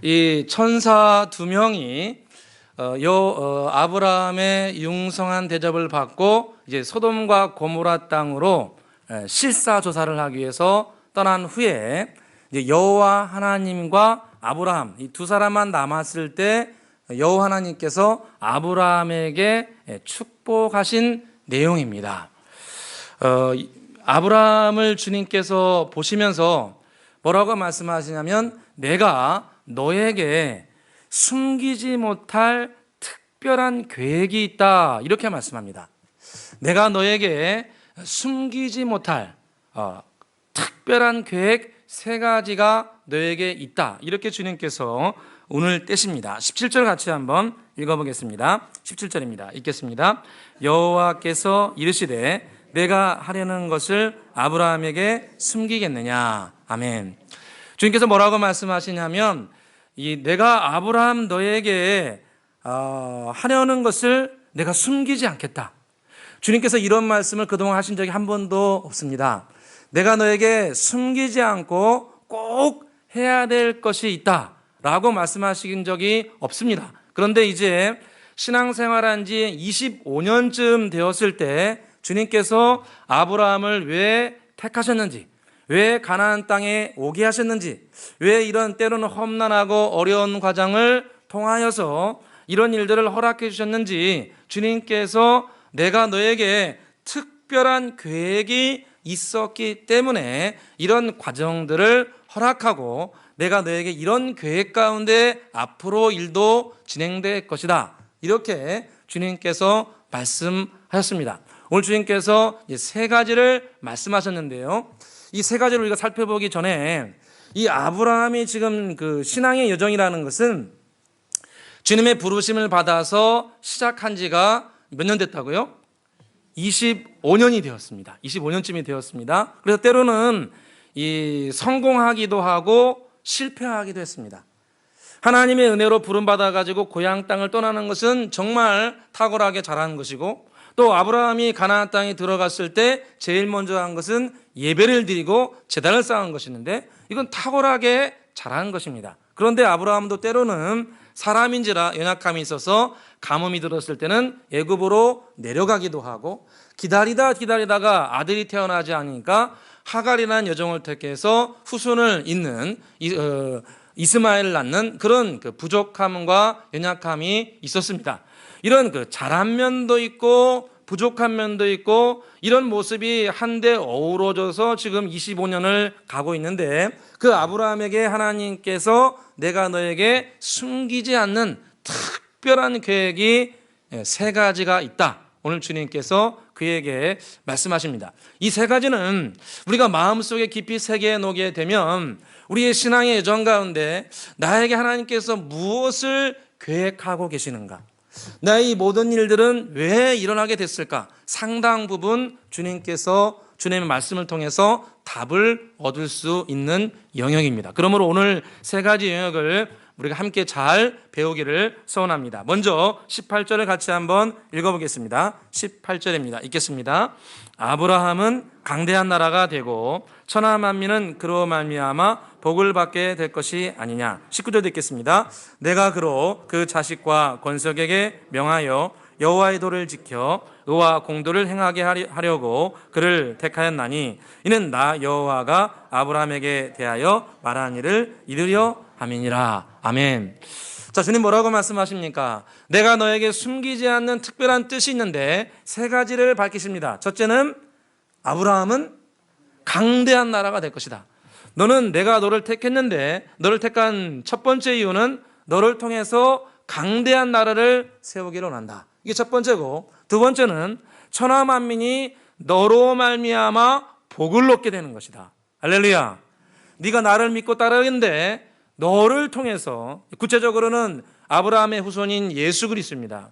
이 천사 두 명이 아브라함의 융성한 대접을 받고 이제 소돔과 고모라 땅으로 실사 조사를 하기 위해서 떠난 후에 이제 여호와 하나님과 아브라함 이 두 사람만 남았을 때 여호와 하나님께서 아브라함에게 축복하신 내용입니다. 아브라함을 주님께서 보시면서 뭐라고 말씀하시냐면 내가 너에게 숨기지 못할 특별한 계획이 있다 이렇게 말씀합니다. 내가 너에게 숨기지 못할 특별한 계획 세 가지가 너에게 있다 이렇게 주님께서 오늘 떼십니다. 17절 같이 한번 읽어보겠습니다. 17절입니다. 읽겠습니다. 여호와께서 이르시되 내가 하려는 것을 아브라함에게 숨기겠느냐. 아멘. 주님께서 뭐라고 말씀하시냐면 내가 아브라함 너에게 하려는 것을 내가 숨기지 않겠다. 주님께서 이런 말씀을 그동안 하신 적이 한 번도 없습니다. 내가 너에게 숨기지 않고 꼭 해야 될 것이 있다 라고 말씀하신 적이 없습니다. 그런데 이제 신앙생활한 지 25년쯤 되었을 때 주님께서 아브라함을 왜 택하셨는지, 왜 가나안 땅에 오게 하셨는지, 왜 이런 때로는 험난하고 어려운 과정을 통하여서 이런 일들을 허락해 주셨는지 주님께서 내가 너에게 특별한 계획이 있었기 때문에 이런 과정들을 허락하고 내가 너에게 이런 계획 가운데 앞으로 일도 진행될 것이다 이렇게 주님께서 말씀하셨습니다. 오늘 주님께서 세 가지를 말씀하셨는데요, 이 세 가지를 우리가 살펴보기 전에 이 아브라함이 지금 그 신앙의 여정이라는 것은 주님의 부르심을 받아서 시작한 지가 몇 년 됐다고요? 25년이 되었습니다. 25년쯤이 되었습니다. 그래서 때로는 성공하기도 하고 실패하기도 했습니다. 하나님의 은혜로 부름받아가지고 고향 땅을 떠나는 것은 정말 탁월하게 잘한 것이고, 또 아브라함이 가나안 땅에 들어갔을 때 제일 먼저 한 것은 예배를 드리고 제단을 쌓은 것이었는데 이건 탁월하게 잘한 것입니다. 그런데 아브라함도 때로는 사람인지라 연약함이 있어서 가뭄이 들었을 때는 애굽으로 내려가기도 하고, 기다리다가 아들이 태어나지 않으니까 하갈이라는 여종을 택해서 후손을 잇는 이스마엘을 낳는 그런 부족함과 연약함이 있었습니다. 이런 잘한 면도 있고 부족한 면도 있고 이런 모습이 한데 어우러져서 지금 25년을 가고 있는데, 그 아브라함에게 하나님께서 내가 너에게 숨기지 않는 특별한 계획이 세 가지가 있다. 오늘 주님께서 그에게 말씀하십니다. 이 세 가지는 우리가 마음속에 깊이 새겨 놓게 되면 우리의 신앙의 여정 가운데 나에게 하나님께서 무엇을 계획하고 계시는가, 나의 이 모든 일들은 왜 일어나게 됐을까, 상당 부분 주님께서 주님의 말씀을 통해서 답을 얻을 수 있는 영역입니다. 그러므로 오늘 세 가지 영역을 우리가 함께 잘 배우기를 소원합니다. 먼저 18절을 같이 한번 읽어보겠습니다. 18절입니다. 읽겠습니다. 아브라함은 강대한 나라가 되고 천하 만민은 그로 말미암아 복을 받게 될 것이 아니냐. 19절 읽겠습니다. 내가 그로 그 자식과 권석에게 명하여 여호와의 도를 지켜 의와 공도를 행하게 하려고 그를 택하였나니 이는 나 여호와가 아브라함에게 대하여 말한 일을 이루려 함이니라. 아멘. 자, 주님 뭐라고 말씀하십니까? 내가 너에게 숨기지 않는 특별한 뜻이 있는데 세 가지를 밝히십니다. 첫째는 아브라함은 강대한 나라가 될 것이다. 내가 너를 택했는데 너를 택한 첫 번째 이유는 너를 통해서 강대한 나라를 세우기로 한다. 이게 첫 번째고, 두 번째는 천하 만민이 너로 말미암아 복을 얻게 되는 것이다. 할렐루야. 네가 나를 믿고 따르는데 너를 통해서, 구체적으로는 아브라함의 후손인 예수 그리스도입니다.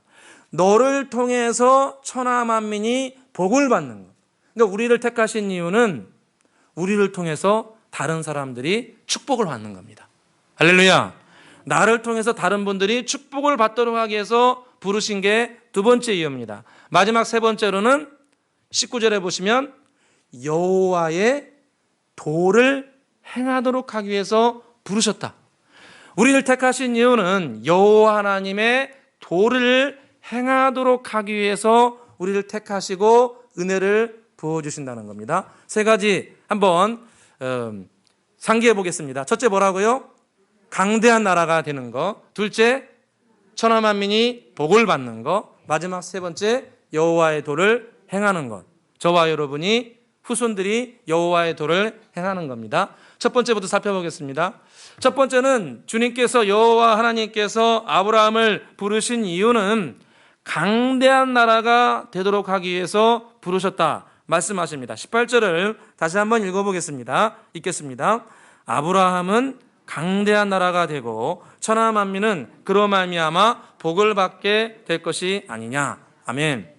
너를 통해서 천하 만민이 복을 받는 것. 그러니까 우리를 택하신 이유는 우리를 통해서 다른 사람들이 축복을 받는 겁니다. 할렐루야. 나를 통해서 다른 분들이 축복을 받도록 하기 위해서 부르신 게 두 번째 이유입니다. 마지막 세 번째로는 19절에 보시면 여호와의 도를 행하도록 하기 위해서 부르셨다. 우리를 택하신 이유는 여호와 하나님의 도를 행하도록 하기 위해서 우리를 택하시고 은혜를 부어주신다는 겁니다. 세 가지 한번 상기해 보겠습니다. 첫째 뭐라고요? 강대한 나라가 되는 거. 둘째, 천하 만민이 복을 받는 거. 마지막 세 번째, 여호와의 도를 행하는 것. 저와 여러분이 후손들이 여호와의 도를 행하는 겁니다. 첫 번째부터 살펴보겠습니다. 첫 번째는 주님께서 여호와 하나님께서 아브라함을 부르신 이유는 강대한 나라가 되도록 하기 위해서 부르셨다 말씀하십니다. 18절을 다시 한번 읽어보겠습니다. 읽겠습니다. 아브라함은 강대한 나라가 되고 천하 만민은 그로 말미암아 복을 받게 될 것이 아니냐. 아멘.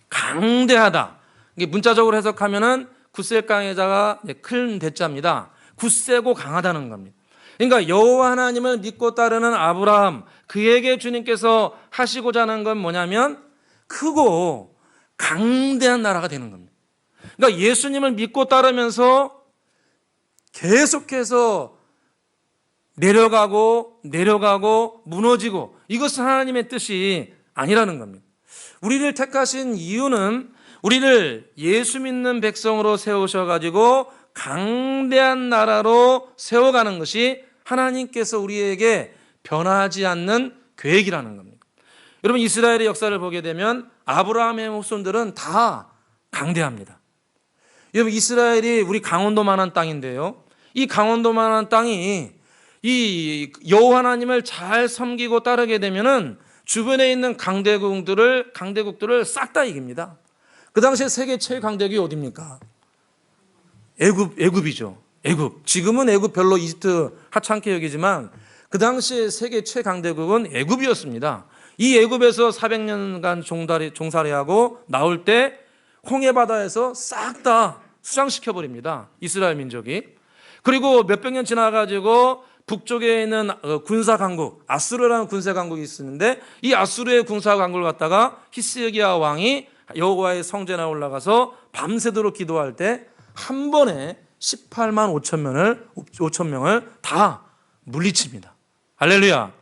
강대하다. 이게 문자적으로 해석하면은 굳세 강해자가 큰 대자입니다. 굳세고 강하다는 겁니다. 그러니까 여호와 하나님을 믿고 따르는 아브라함, 그에게 주님께서 하시고자 하는 건 뭐냐면 크고 강대한 나라가 되는 겁니다. 그러니까 예수님을 믿고 따르면서 계속해서 내려가고 무너지고, 이것은 하나님의 뜻이 아니라는 겁니다. 우리를 택하신 이유는 우리를 예수 믿는 백성으로 세우셔가지고 강대한 나라로 세워가는 것이 하나님께서 우리에게 변하지 않는 계획이라는 겁니다. 여러분, 이스라엘의 역사를 보게 되면 아브라함의 후손들은 다 강대합니다. 여러분, 이스라엘이 우리 강원도만한 땅인데요, 이 강원도만한 땅이 이 여호와 하나님을 잘 섬기고 따르게 되면은 주변에 있는 강대국들을 싹 다 이깁니다. 그 당시에 세계 최고 강대국이 어디입니까? 애굽이죠. 애굽. 지금은 애굽 별로 이집트 하찮게 여기지만 그 당시에 세계 최강대국은 애굽이었습니다. 이 애굽에서 400년간 종살이하고 나올 때 홍해 바다에서 싹 다 수장시켜 버립니다. 이스라엘 민족이. 그리고 몇백 년 지나가지고 북쪽에 있는 군사 강국, 아수르라는 군사 강국이 있었는데, 이 아수르의 군사 강국을 갖다가 히스기야 왕이 여호와의 성전에 올라가서 밤새도록 기도할 때 한 번에 18만 5천 명을 다 물리칩니다. 할렐루야.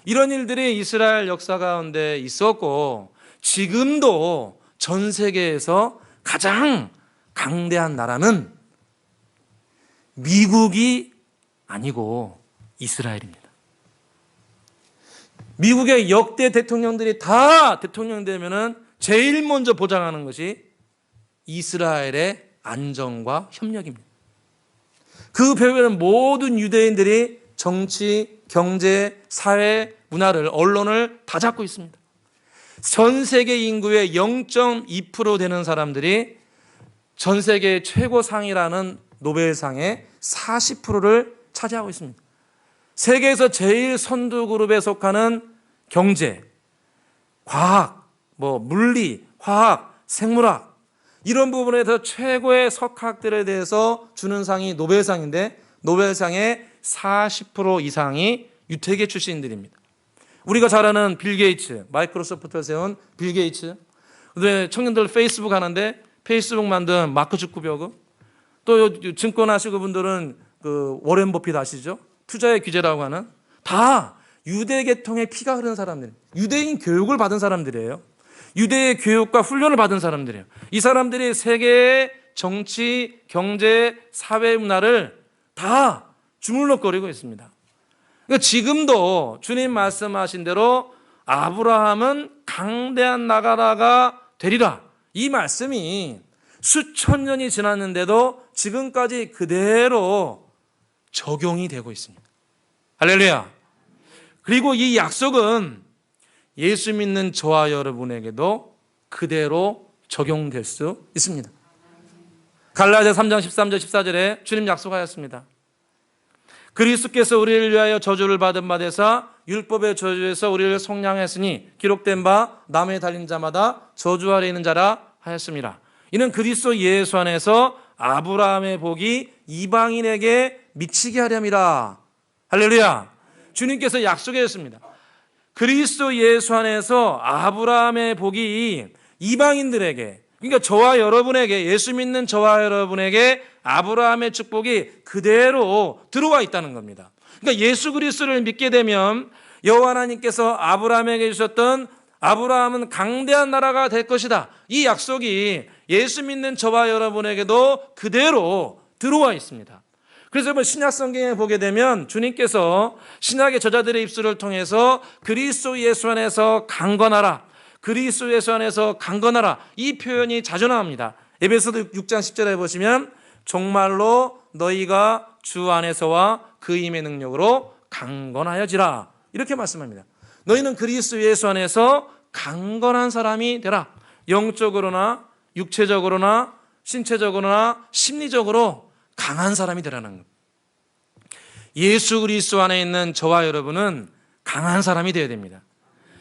이런 일들이 이스라엘 역사 가운데 있었고, 지금도 전 세계에서 가장 강대한 나라는 미국이 아니고 이스라엘입니다. 미국의 역대 대통령들이 다 대통령 되면은 제일 먼저 보장하는 것이 이스라엘의 안정과 협력입니다. 그 배후에는 모든 유대인들이 정치, 경제, 사회, 문화를, 언론을 다 잡고 있습니다. 전 세계 인구의 0.2% 되는 사람들이 전 세계 최고상이라는 노벨상의 40%를 차지하고 있습니다. 세계에서 제일 선두 그룹에 속하는 경제, 과학, 물리, 화학, 생물학, 이런 부분에서 최고의 석학들에 대해서 주는 상이 노벨상인데, 노벨상의 40% 이상이 유태계 출신들입니다. 우리가 잘 아는 빌 게이츠, 마이크로소프트를 세운 빌 게이츠, 그다음에 청년들 페이스북 하는데 페이스북 만든 마크 주크버그, 또 증권 하시고 분들은 그 워렌 버핏 아시죠? 투자의 귀재라고 하는, 다 유대 계통의 피가 흐르는 사람들, 유대인 교육을 받은 사람들이에요. 유대의 교육과 훈련을 받은 사람들이에요. 이 사람들이 세계의 정치, 경제, 사회, 문화를 다 주물럭거리고 있습니다. 그러니까 지금도 주님 말씀하신 대로 아브라함은 강대한 나라가 되리라, 이 말씀이 수천 년이 지났는데도 지금까지 그대로 적용이 되고 있습니다. 할렐루야. 그리고 이 약속은 예수 믿는 저와 여러분에게도 그대로 적용될 수 있습니다. 갈라디아 3장 13절 14절에 주님 약속하였습니다. 그리스도께서 우리를 위하여 저주를 받은 바 되사 율법의 저주에서 우리를 속량했으니 기록된 바 나무에 달린 자마다 저주 아래 있는 자라 하였습니다. 이는 그리스도 예수 안에서 아브라함의 복이 이방인에게 미치게 하렴이라. 할렐루야. 주님께서 약속해 주셨습니다. 그리스도 예수 안에서 아브라함의 복이 이방인들에게, 그러니까 저와 여러분에게, 예수 믿는 저와 여러분에게 아브라함의 축복이 그대로 들어와 있다는 겁니다. 그러니까 예수 그리스도를 믿게 되면 여호와 하나님께서 아브라함에게 주셨던 아브라함은 강대한 나라가 될 것이다, 이 약속이 예수 믿는 저와 여러분에게도 그대로 들어와 있습니다. 그래서 신약 성경에 보게 되면 주님께서 신약의 저자들의 입술을 통해서 그리스도 예수 안에서 강건하라, 그리스도 예수 안에서 강건하라, 이 표현이 자주 나옵니다. 에베소서 6장 10절에 보시면 정말로 너희가 주 안에서와 그 힘의 능력으로 강건하여지라, 이렇게 말씀합니다. 너희는 그리스도 예수 안에서 강건한 사람이 되라. 영적으로나 육체적으로나 신체적으로나 심리적으로 강한 사람이 되라는 것. 예수 그리스도 안에 있는 저와 여러분은 강한 사람이 되어야 됩니다.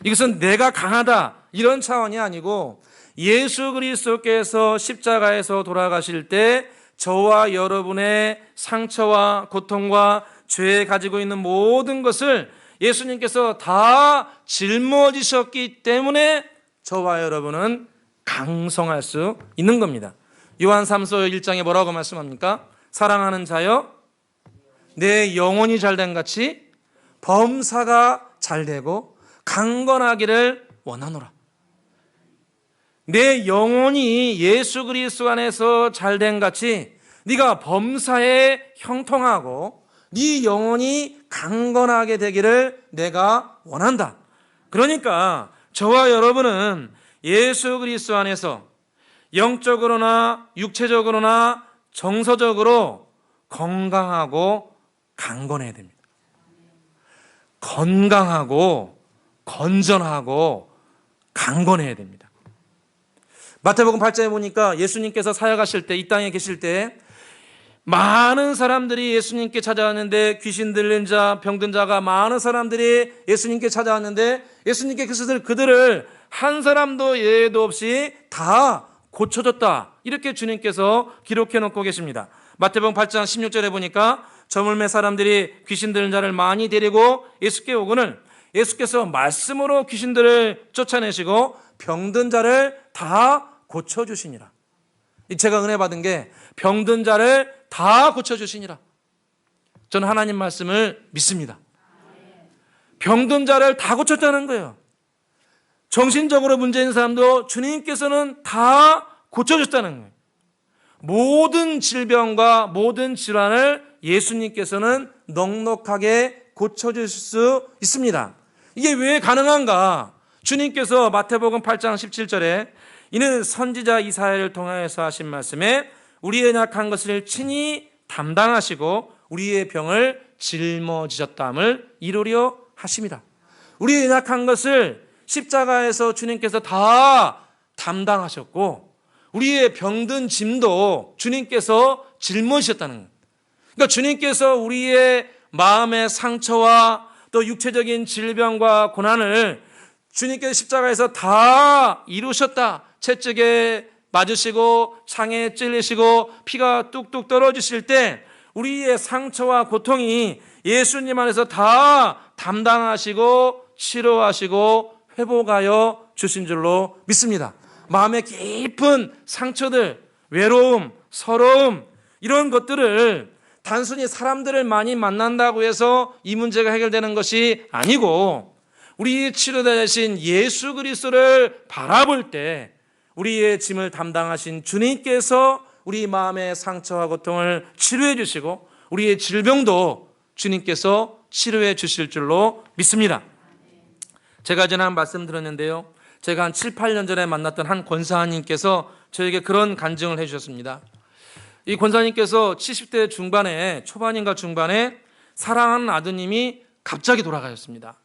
이것은 내가 강하다 이런 차원이 아니고 예수 그리스도께서 십자가에서 돌아가실 때 저와 여러분의 상처와 고통과 죄에 가지고 있는 모든 것을 예수님께서 다 짊어지셨기 때문에 저와 여러분은 강성할 수 있는 겁니다. 요한 3서 1장에 뭐라고 말씀합니까? 사랑하는 자여, 내 영혼이 잘된 같이 범사가 잘되고 강건하기를 원하노라. 내 영혼이 예수 그리스도 안에서 잘된 같이 네가 범사에 형통하고 네 영혼이 강건하게 되기를 내가 원한다. 그러니까 저와 여러분은 예수 그리스도 안에서 영적으로나 육체적으로나 정서적으로 건강하고 강건해야 됩니다. 건강하고 건전하고 강건해야 됩니다. 마태복음 8장에 보니까 예수님께서 사역하실 때, 이 땅에 계실 때 많은 사람들이 예수님께 찾아왔는데, 귀신 들린 자, 병든 자가 많은 사람들이 예수님께 찾아왔는데 예수님께서 그들을 한 사람도 예외도 없이 다 고쳐줬다, 이렇게 주님께서 기록해 놓고 계십니다. 마태복음 8장 16절에 보니까 저물매 사람들이 귀신 들린 자를 많이 데리고 예수께 오거늘 예수께서 말씀으로 귀신들을 쫓아내시고 병든 자를 다 고쳐주시니라. 제가 은혜 받은 게 병든 자를 다 고쳐주시니라. 저는 하나님 말씀을 믿습니다. 병든 자를 다 고쳤다는 거예요. 정신적으로 문제인 사람도 주님께서는 다 고쳐줬다는 거예요. 모든 질병과 모든 질환을 예수님께서는 넉넉하게 고쳐주실 수 있습니다. 이게 왜 가능한가? 주님께서 마태복음 8장 17절에 이는 선지자 이사야를 통하여서 하신 말씀에 우리의 약한 것을 친히 담당하시고 우리의 병을 짊어지셨다함을 이루려 하십니다. 우리의 약한 것을 십자가에서 주님께서 다 담당하셨고 우리의 병든 짐도 주님께서 짊어지셨다는 거예요. 그러니까 주님께서 우리의 마음의 상처와 또 육체적인 질병과 고난을 주님께서 십자가에서 다 이루셨다. 채찍에 맞으시고 창에 찔리시고 피가 뚝뚝 떨어지실 때 우리의 상처와 고통이 예수님 안에서 다 담당하시고 치료하시고 회복하여 주신 줄로 믿습니다. 마음의 깊은 상처들, 외로움, 서러움, 이런 것들을 단순히 사람들을 많이 만난다고 해서 이 문제가 해결되는 것이 아니고 우리 치료자 되신 예수 그리스도를 바라볼 때 우리의 짐을 담당하신 주님께서 우리 마음의 상처와 고통을 치료해 주시고 우리의 질병도 주님께서 치료해 주실 줄로 믿습니다. 제가 전에 한 말씀 들었는데요, 제가 한 7, 8년 전에 만났던 한 권사님께서 저에게 그런 간증을 해주셨습니다. 이 권사님께서 70대 중반에, 초반인가 중반에 사랑하는 아드님이 갑자기 돌아가셨습니다.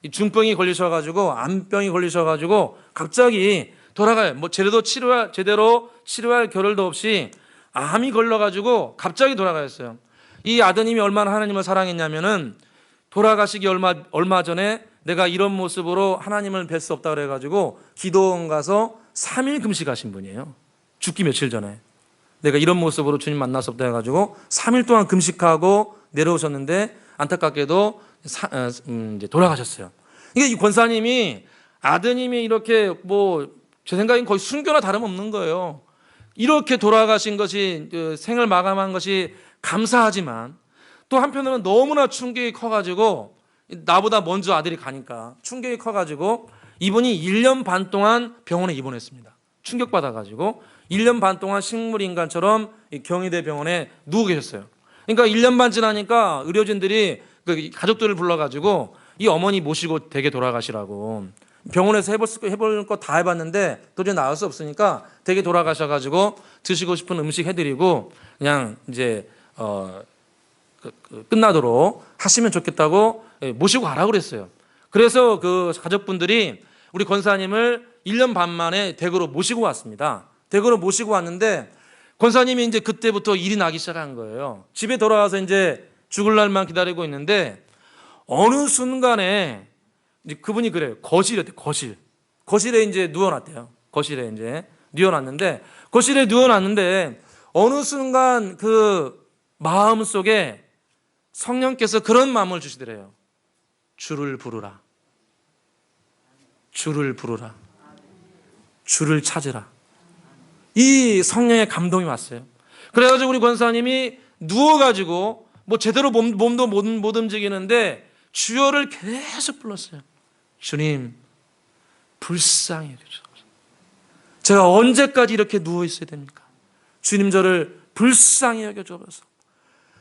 이 중병이 걸리셔가지고, 암병이 걸리셔가지고 갑자기 돌아가요. 뭐 제대로 치료할 겨를도 없이 암이 걸려가지고 갑자기 돌아가셨어요. 이 아드님이 얼마나 하나님을 사랑했냐면은 돌아가시기 얼마 전에 내가 이런 모습으로 하나님을 뵐 수 없다 그래가지고 기도원 가서 3일 금식하신 분이에요. 죽기 며칠 전에 내가 이런 모습으로 주님 만날 수 없다 해가지고 3일 동안 금식하고 내려오셨는데 안타깝게도 이제 돌아가셨어요. 이게 이 권사님이 아드님이 이렇게 제 생각엔 거의 순교나 다름없는 거예요. 이렇게 돌아가신 것이 생을 마감한 것이 감사하지만 또 한편으로는 너무나 충격이 커가지고 나보다 먼저 아들이 가니까 충격이 커가지고 이분이 1년 반 동안 병원에 입원했습니다. 충격받아가지고 1년 반 동안 식물인간처럼 경희대 병원에 누워 계셨어요. 그러니까 1년 반 지나니까 의료진들이 그 가족들을 불러가지고 이 어머니 모시고 댁에 돌아가시라고, 병원에서 해볼 거 다 해봤는데 도저히 나을 수 없으니까 댁에 돌아가셔가지고 드시고 싶은 음식 해드리고 그냥 이제 끝나도록 하시면 좋겠다고 모시고 가라고 그랬어요. 그래서 그 가족분들이 우리 권사님을 1년 반 만에 댁으로 모시고 왔습니다. 댁으로 모시고 왔는데 권사님이 이제 그때부터 일이 나기 시작한 거예요. 집에 돌아와서 이제 죽을 날만 기다리고 있는데 어느 순간에 이제 그분이 그래요. 거실에 이제 누워놨대요. 거실에 이제 누워놨는데 어느 순간 그 마음 속에 성령께서 그런 마음을 주시더래요. 주를 부르라. 주를 부르라. 주를 찾으라. 이 성령의 감동이 왔어요. 그래가지고 우리 권사님이 누워가지고 뭐 제대로 몸도 못 움직이는데 주여를 계속 불렀어요. 주님, 불쌍히 여겨주소서. 제가 언제까지 이렇게 누워 있어야 됩니까? 주님, 저를 불쌍히 여겨주소서.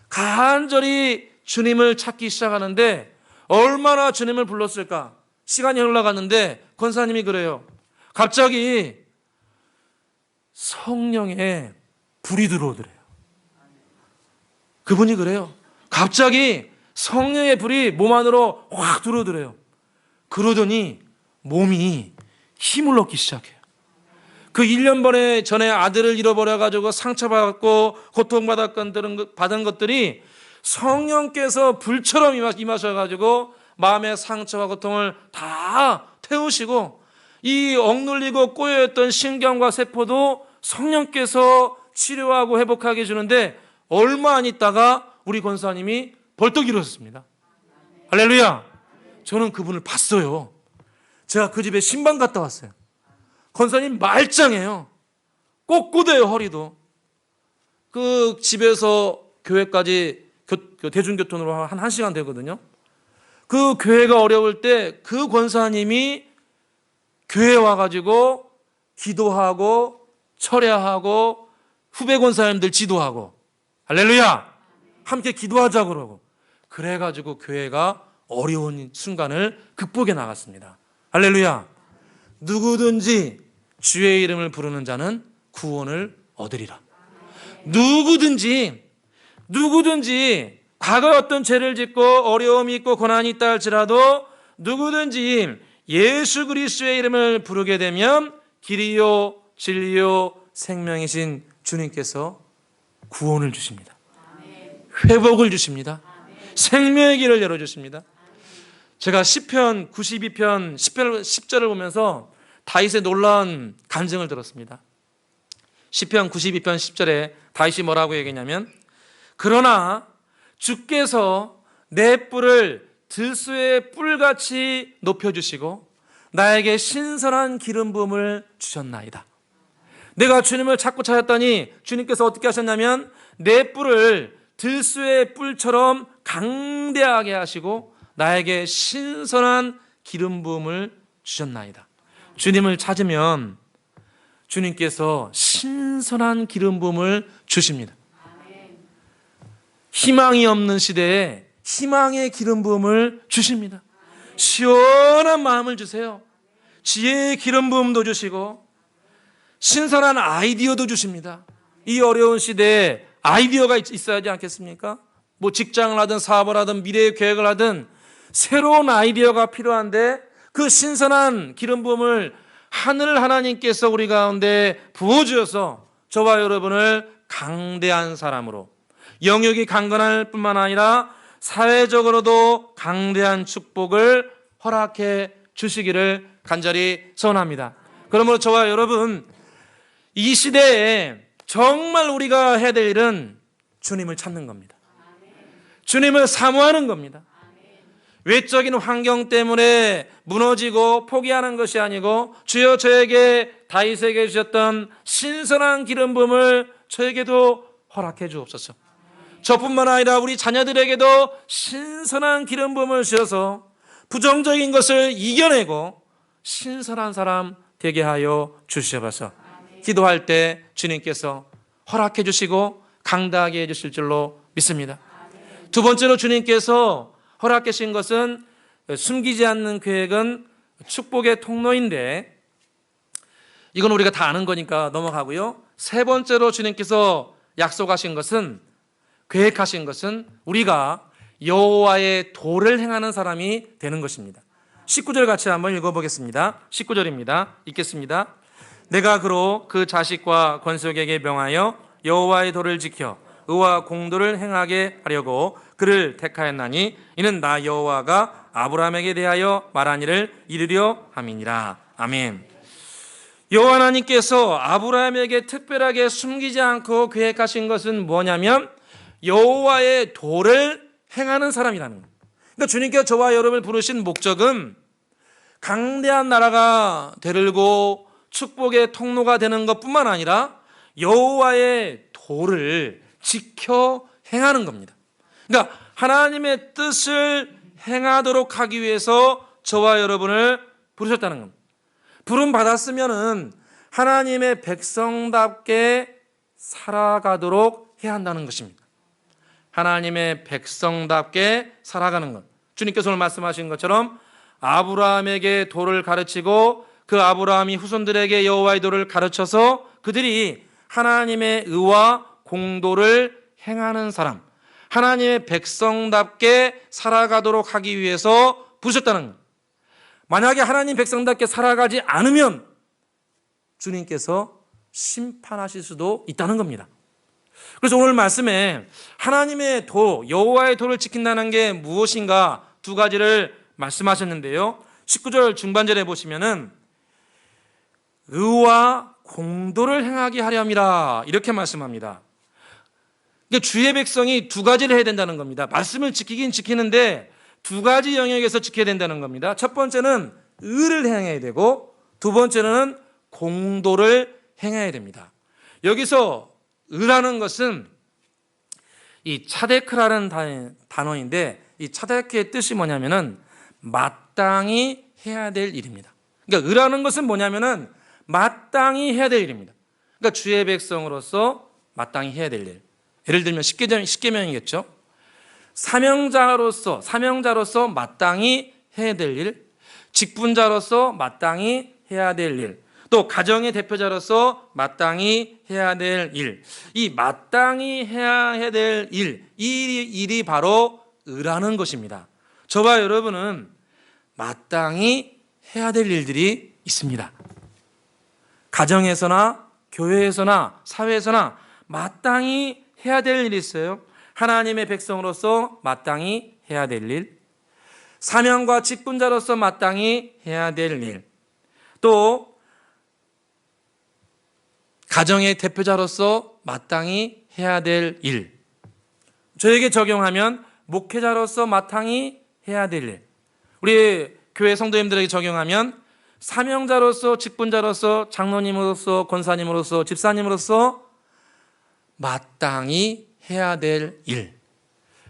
간절히 주님을 찾기 시작하는데 얼마나 주님을 불렀을까? 시간이 흘러갔는데 권사님이 그래요. 갑자기 성령의 불이 들어오더래요. 그분이 그래요. 갑자기 성령의 불이 몸 안으로 확 들어오더래요. 그러더니 몸이 힘을 얻기 시작해요. 그 1년 전에 아들을 잃어버려가지고 상처받았고 고통받은 것들이 성령께서 불처럼 임하셔가지고 마음의 상처와 고통을 다 태우시고 이 억눌리고 꼬여있던 신경과 세포도 성령께서 치료하고 회복하게 해주는데 얼마 안 있다가 우리 권사님이 벌떡 일어섰습니다. 할렐루야. 저는 그분을 봤어요. 제가 그 집에 신방 갔다 왔어요. 권사님 말짱해요. 꼿꼿해요. 허리도. 그 집에서 교회까지 대중교통으로 한 1시간 되거든요. 그 교회가 어려울 때 그 권사님이 교회에 와가지고 기도하고 철야하고 후배 권사님들 지도하고, 할렐루야, 함께 기도하자고 그러고, 그래가지고 교회가 어려운 순간을 극복해 나갔습니다. 할렐루야. 누구든지 주의 이름을 부르는 자는 구원을 얻으리라. 누구든지 과거에 어떤 죄를 짓고 어려움이 있고 고난이 있다 할지라도 누구든지 예수 그리스도의 이름을 부르게 되면 길이요 진리요 생명이신 주님께서 구원을 주십니다. 회복을 주십니다. 생명의 길을 열어주십니다. 제가 시편 92편 10절을 보면서 다윗의 놀라운 간증을 들었습니다. 시편 92편 10절에 다윗이 뭐라고 얘기했냐면, 그러나 주께서 내 뿔을 들소의 뿔같이 높여주시고 나에게 신선한 기름 부음을 주셨나이다. 내가 주님을 찾고 찾았더니 주님께서 어떻게 하셨냐면 내 뿔을 들소의 뿔처럼 강대하게 하시고 나에게 신선한 기름 부음을 주셨나이다. 주님을 찾으면 주님께서 신선한 기름 부음을 주십니다. 희망이 없는 시대에 희망의 기름 부음을 주십니다. 시원한 마음을 주세요. 지혜의 기름 부음도 주시고 신선한 아이디어도 주십니다. 이 어려운 시대에 아이디어가 있어야 하지 않겠습니까? 뭐 직장을 하든 사업을 하든 미래의 계획을 하든 새로운 아이디어가 필요한데 그 신선한 기름 부음을 하늘 하나님께서 우리 가운데 부어주셔서 저와 여러분을 강대한 사람으로, 영역이 강건할 뿐만 아니라 사회적으로도 강대한 축복을 허락해 주시기를 간절히 소원합니다. 그러므로 저와 여러분, 이 시대에 정말 우리가 해야 될 일은 주님을 찾는 겁니다. 주님을 사모하는 겁니다. 외적인 환경 때문에 무너지고 포기하는 것이 아니고, 주여 저에게 다윗에게 주셨던 신선한 기름 부음을 저에게도 허락해 주옵소서. 저뿐만 아니라 우리 자녀들에게도 신선한 기름 부음을 주셔서 부정적인 것을 이겨내고 신선한 사람 되게 하여 주시옵소서. 기도할 때 주님께서 허락해 주시고 강다하게 해 주실 줄로 믿습니다. 두 번째로 주님께서 허락해 주신 것은 숨기지 않는 계획은 축복의 통로인데, 이건 우리가 다 아는 거니까 넘어가고요. 세 번째로 주님께서 약속하신 것은, 계획하신 것은 우리가 여호와의 도를 행하는 사람이 되는 것입니다. 19절 같이 한번 읽어보겠습니다. 19절입니다. 읽겠습니다. 내가 그로 그 자식과 권속에게 명하여 여호와의 도를 지켜 의와 공도를 행하게 하려고 그를 택하였나니 이는 나 여호와가 아브라함에게 대하여 말한 일을 이루려 함이니라. 아멘. 여호와 하나님께서 아브라함에게 특별하게 숨기지 않고 계획하신 것은 뭐냐면 여호와의 도를 행하는 사람이라는 거예요. 그러니까 주님께서 저와 여러분을 부르신 목적은 강대한 나라가 되고 축복의 통로가 되는 것뿐만 아니라 여호와의 도를 지켜 행하는 겁니다. 그러니까 하나님의 뜻을 행하도록 하기 위해서 저와 여러분을 부르셨다는 겁니다. 부름 받았으면은 하나님의 백성답게 살아가도록 해야 한다는 것입니다. 하나님의 백성답게 살아가는 것. 주님께서 오늘 말씀하신 것처럼 아브라함에게 도를 가르치고 그 아브라함이 후손들에게 여호와의 도를 가르쳐서 그들이 하나님의 의와 공도를 행하는 사람, 하나님의 백성답게 살아가도록 하기 위해서 부르셨다는 것. 만약에 하나님 백성답게 살아가지 않으면 주님께서 심판하실 수도 있다는 겁니다. 그래서 오늘 말씀에 하나님의 도, 여호와의 도를 지킨다는 게 무엇인가 두 가지를 말씀하셨는데요. 19절 중반절에 보시면은 의와 공도를 행하게 하렴이라 이렇게 말씀합니다. 그러니까 주의 백성이 두 가지를 해야 된다는 겁니다. 말씀을 지키긴 지키는데 두 가지 영역에서 지켜야 된다는 겁니다. 첫 번째는 의를 행해야 되고 두 번째는 공도를 행해야 됩니다. 여기서 의라는 것은 이 차데크라는 단어인데 이 차데크의 뜻이 뭐냐면은 마땅히 해야 될 일입니다. 그러니까 의라는 것은 뭐냐면은 마땅히 해야 될 일입니다. 그러니까 주의 백성으로서 마땅히 해야 될 일. 예를 들면 십계명이겠죠. 사명자로서 마땅히 해야 될 일, 직분자로서 마땅히 해야 될 일, 또 가정의 대표자로서 마땅히 해야 될 일, 이 마땅히 해야 될 일, 이 일이 바로 의라는 것입니다. 저와 여러분은 마땅히 해야 될 일들이 있습니다. 가정에서나 교회에서나 사회에서나 마땅히 해야 될 일이 있어요. 하나님의 백성으로서 마땅히 해야 될 일, 사명과 직분자로서 마땅히 해야 될 일, 또 가정의 대표자로서 마땅히 해야 될 일, 저에게 적용하면 목회자로서 마땅히 해야 될 일, 우리 교회 성도님들에게 적용하면 사명자로서 직분자로서 장로님으로서 권사님으로서 집사님으로서 마땅히 해야 될 일,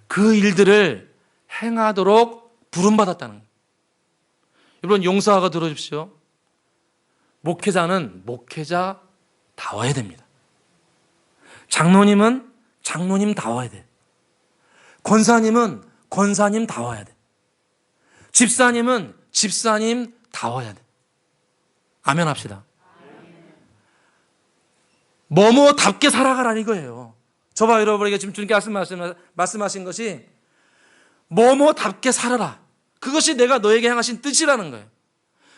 그 일들을 행하도록 부름받았다는 거예요. 여러분 용서하고 들어주십시오. 목회자는 목회자다워야 됩니다. 장로님은 장로님다워야 돼. 권사님은 권사님다워야 돼. 집사님은 집사님다워야 돼. 아멘 합시다. 뭐뭐답게 살아가라는 이거예요. 저와 여러분에게 지금 주님께서 말씀하신 것이 뭐뭐답게 살아라. 그것이 내가 너에게 행하신 뜻이라는 거예요.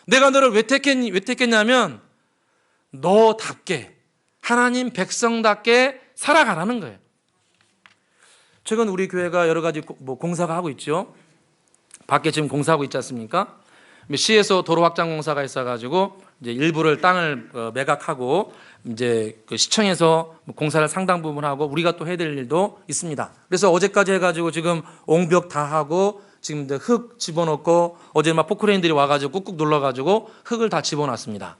내가 너를 왜 택했냐면 너답게 하나님 백성답게 살아가라는 거예요. 최근 우리 교회가 여러 가지 공사가 하고 있죠. 밖에 지금 공사하고 있지 않습니까? 시에서 도로 확장 공사가 있어가지고 이제 일부를 땅을 매각하고 이제 그 시청에서 공사를 상당 부분 하고 우리가 또 해야 될 일도 있습니다. 그래서 어제까지 해가지고 지금 옹벽 다 하고 지금 이제 흙 집어넣고 어제 막 포크레인들이 와가지고 꾹꾹 눌러가지고 흙을 다 집어놨습니다.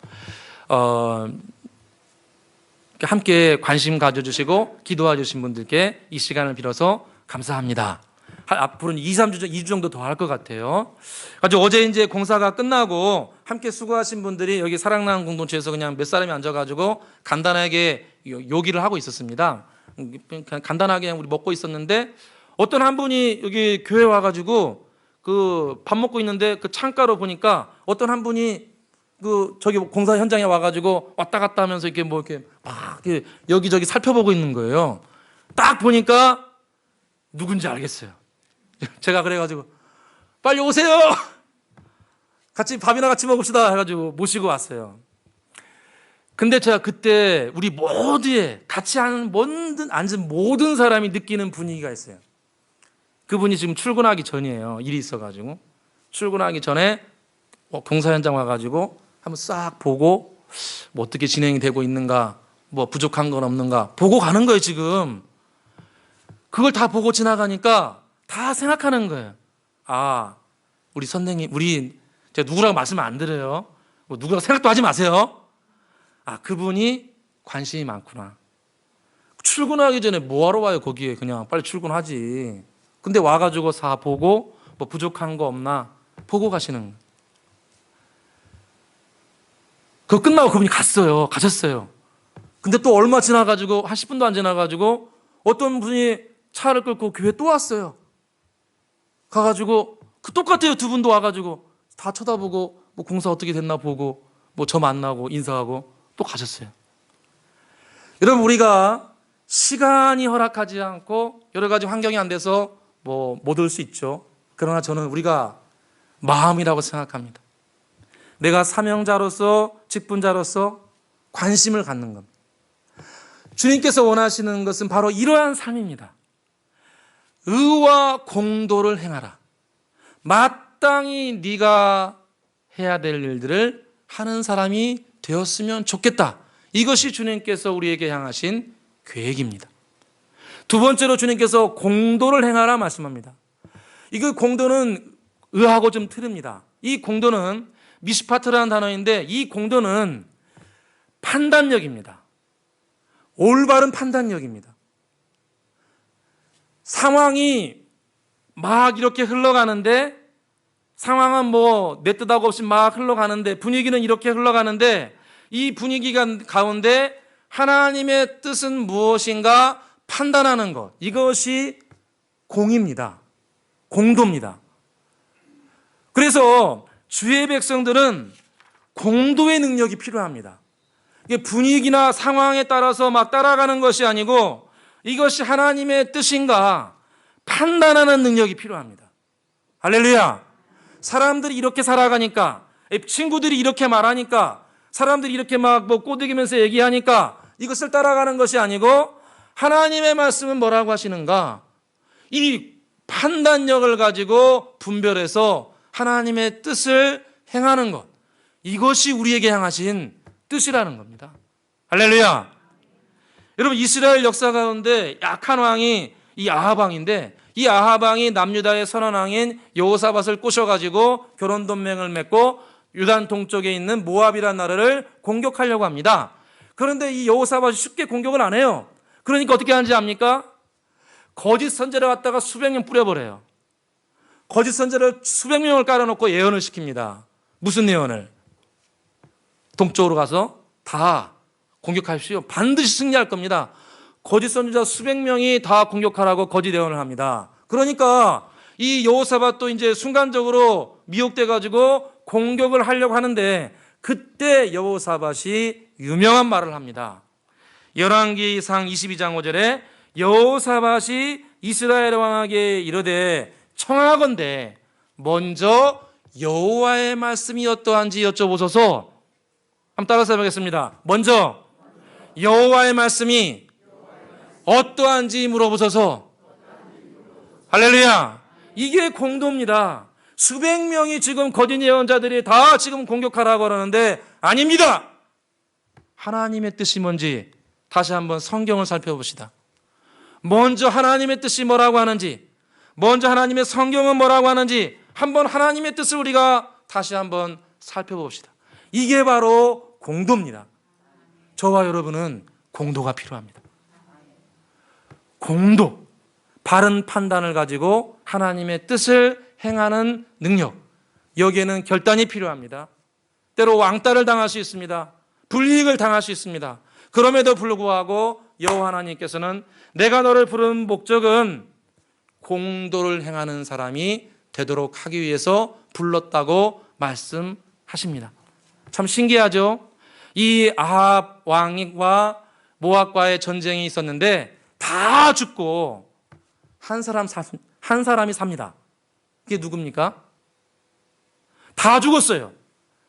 함께 관심 가져주시고 기도해 주신 분들께 이 시간을 빌어서 감사합니다. 앞으로는 2주 정도 더 할 것 같아요. 가지고 어제 이제 공사가 끝나고 함께 수고하신 분들이 여기 사랑나는 공동체에서 그냥 몇 사람이 앉아가지고 간단하게 요기를 하고 있었습니다. 그냥 간단하게 그냥 우리 먹고 있었는데 어떤 한 분이 여기 교회 와가지고 그 밥 먹고 있는데 그 창가로 보니까 어떤 한 분이 그 저기 공사 현장에 와가지고 왔다 갔다 하면서 이렇게 뭐 이렇게 막 이렇게 여기저기 살펴보고 있는 거예요. 딱 보니까 누군지 알겠어요. 제가 그래가지고 빨리 오세요. 같이 밥이나 같이 먹읍시다 해가지고 모시고 왔어요. 근데 제가 그때 우리 모두의 같이 앉은 모든 사람이 느끼는 분위기가 있어요. 그분이 지금 출근하기 전이에요. 일이 있어가지고 출근하기 전에 공사 현장 와가지고 한번 싹 보고 뭐 어떻게 진행이 되고 있는가, 뭐 부족한 건 없는가 보고 가는 거예요. 지금 그걸 다 보고 지나가니까 다 생각하는 거예요. 아, 우리 선생님, 제가 누구라고 말씀을 안 드려요. 뭐 누구라고 생각도 하지 마세요. 아, 그분이 관심이 많구나. 출근하기 전에 뭐하러 와요? 거기에 그냥 빨리 출근하지. 근데 와가지고 다 보고 뭐 부족한 거 없나 보고 가시는 거예요. 그거 끝나고 그분이 가셨어요. 근데 또 얼마 지나가지고 한 10분도 안 지나가지고 어떤 분이 차를 끌고 교회 또 왔어요. 가가지고 그 똑같아요. 두 분도 와가지고 다 쳐다보고 뭐 공사 어떻게 됐나 보고 뭐 저 만나고 인사하고 또 가셨어요. 여러분, 우리가 시간이 허락하지 않고 여러 가지 환경이 안 돼서 뭐 못 올 수 있죠. 그러나 저는 우리가 마음이라고 생각합니다. 내가 사명자로서 직분자로서 관심을 갖는 겁니다. 주님께서 원하시는 것은 바로 이러한 삶입니다. 의와 공도를 행하라. 마땅히 네가 해야 될 일들을 하는 사람이 되었으면 좋겠다. 이것이 주님께서 우리에게 향하신 계획입니다. 두 번째로 주님께서 공도를 행하라 말씀합니다. 이거 공도는 의하고 좀 틀립니다. 이 공도는 미시파트라는 단어인데 이 공도는 판단력입니다. 올바른 판단력입니다. 상황이 막 이렇게 흘러가는데 상황은 뭐 내 뜻하고 없이 막 흘러가는데 분위기는 이렇게 흘러가는데 이 분위기가 가운데 하나님의 뜻은 무엇인가 판단하는 것, 이것이 공입니다. 공도입니다. 그래서 주의 백성들은 공도의 능력이 필요합니다. 이게 분위기나 상황에 따라서 막 따라가는 것이 아니고 이것이 하나님의 뜻인가 판단하는 능력이 필요합니다. 할렐루야. 사람들이 이렇게 살아가니까, 친구들이 이렇게 말하니까, 사람들이 이렇게 막 뭐 꼬드기면서 얘기하니까 이것을 따라가는 것이 아니고 하나님의 말씀은 뭐라고 하시는가, 이 판단력을 가지고 분별해서 하나님의 뜻을 행하는 것, 이것이 우리에게 향하신 뜻이라는 겁니다. 할렐루야. 여러분, 이스라엘 역사 가운데 약한 왕이 이 아합 왕인데 이 아합 왕이 남유다의 선한 왕인 여호사밧을 꼬셔가지고 결혼 동맹을 맺고 유단 동쪽에 있는 모압이라는 나라를 공격하려고 합니다. 그런데 이 여호사밧이 쉽게 공격을 안 해요. 그러니까 어떻게 하는지 압니까? 거짓 선지자를 갖다가 수백 명 뿌려버려요. 거짓 선지자를 수백 명을 깔아놓고 예언을 시킵니다. 무슨 예언을? 동쪽으로 가서 다 공격하십시오. 반드시 승리할 겁니다. 거짓 선지자 수백 명이 다 공격하라고 거짓 예언을 합니다. 그러니까 이 여호사밧도 이제 순간적으로 미혹돼 가지고 공격을 하려고 하는데 그때 여호사밧이 유명한 말을 합니다. 열왕기상 22장 5절에 여호사밧이 이스라엘 왕에게 이르되 청하건대 먼저 여호와의 말씀이 어떠한지 여쭤보소서. 한번 따라서 해보겠습니다. 먼저 여호와의 말씀이 어떠한지 물어보소서. 할렐루야. 이게 공도입니다. 수백 명이 지금 거짓 예언자들이 다 지금 공격하라고 하는데 아닙니다. 하나님의 뜻이 뭔지 다시 한번 성경을 살펴봅시다. 먼저 하나님의 뜻이 뭐라고 하는지, 먼저 하나님의 성경은 뭐라고 하는지 한번 하나님의 뜻을 우리가 다시 한번 살펴봅시다. 이게 바로 공도입니다. 저와 여러분은 공도가 필요합니다. 공도, 바른 판단을 가지고 하나님의 뜻을 행하는 능력, 여기에는 결단이 필요합니다. 때로 왕따를 당할 수 있습니다. 불이익을 당할 수 있습니다. 그럼에도 불구하고 여호와 하나님께서는 내가 너를 부른 목적은 공도를 행하는 사람이 되도록 하기 위해서 불렀다고 말씀하십니다. 참 신기하죠? 이 아합 왕과 모압과의 전쟁이 있었는데 다 죽고 한 사람이 삽니다. 그게 누굽니까? 다 죽었어요.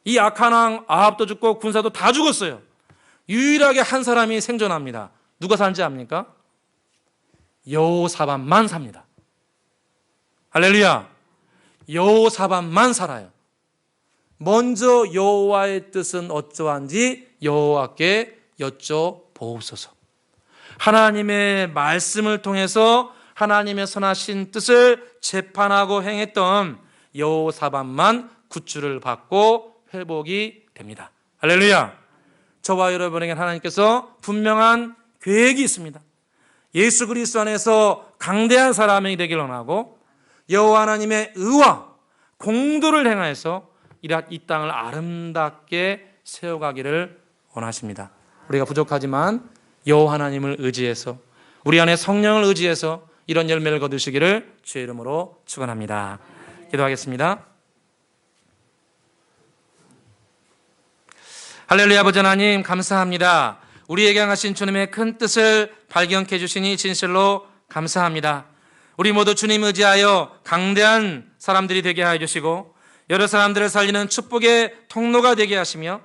이 악한 왕 아합도 죽고 군사도 다 죽었어요. 유일하게 한 사람이 생존합니다. 누가 사는지 압니까? 여호사밧만 삽니다. 할렐루야. 여호사밧만 살아요. 먼저 여호와의 뜻은 어떠한지 여호와께 여쭤보옵소서. 하나님의 말씀을 통해서 하나님의 선하신 뜻을 재판하고 행했던 여호사밧만 굿줄을 받고 회복이 됩니다. 할렐루야. 저와 여러분에게 하나님께서 분명한 계획이 있습니다. 예수 그리스도 안에서 강대한 사람이 되기를 원하고 여호와 하나님의 의와 공도를 행하여서 이 땅을 아름답게 세워가기를 원하십니다. 우리가 부족하지만 여호와 하나님을 의지해서 우리 안에 성령을 의지해서 이런 열매를 거두시기를 주의 이름으로 축원합니다. 기도하겠습니다. 할렐루야. 아버지 하나님 감사합니다. 우리에게 향하신 주님의 큰 뜻을 발견케 해주시니 진실로 감사합니다. 우리 모두 주님 의지하여 강대한 사람들이 되게 하여 주시고 여러 사람들을 살리는 축복의 통로가 되게 하시며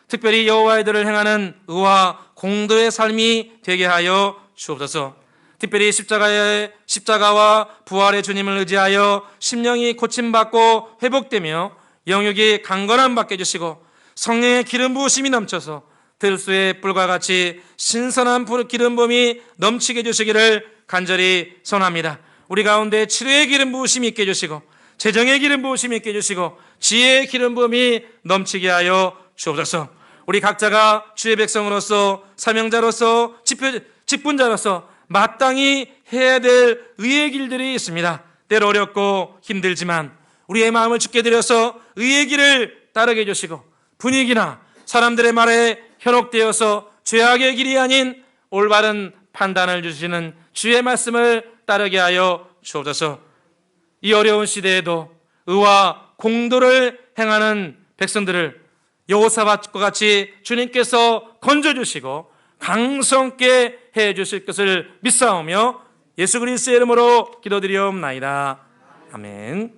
특별히 여호와의 뜻을 행하는 의와 공도의 삶이 되게 하여 주옵소서. 특별히 십자가와 부활의 주님을 의지하여 심령이 고침받고 회복되며 영육이 강건함 받게 해주시고 성령의 기름 부으심이 넘쳐서 들수의 뿔과 같이 신선한 기름 부음이 넘치게 해주시기를 간절히 소원합니다. 우리 가운데 치료의 기름 부으심이 있게 해주시고 재정의 기름 부으심이 있게 해주시고 지혜의 기름 부음이 넘치게 하여 주옵소서. 우리 각자가 주의 백성으로서 사명자로서 직분자로서 마땅히 해야 될 의의 길들이 있습니다. 때로 어렵고 힘들지만 우리의 마음을 주께 드려서 의의 길을 따르게 해주시고 분위기나 사람들의 말에 현혹되어서 죄악의 길이 아닌 올바른 판단을 주시는 주의 말씀을 따르게 하여 주옵소서. 이 어려운 시대에도 의와 공도를 행하는 백성들을 여호사밧과 같이 주님께서 건져주시고 강성케 해주실 것을 믿사오며 예수 그리스도의 이름으로 기도드리옵나이다. 아멘.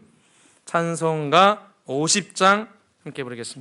찬송가 50장 함께 부르겠습니다.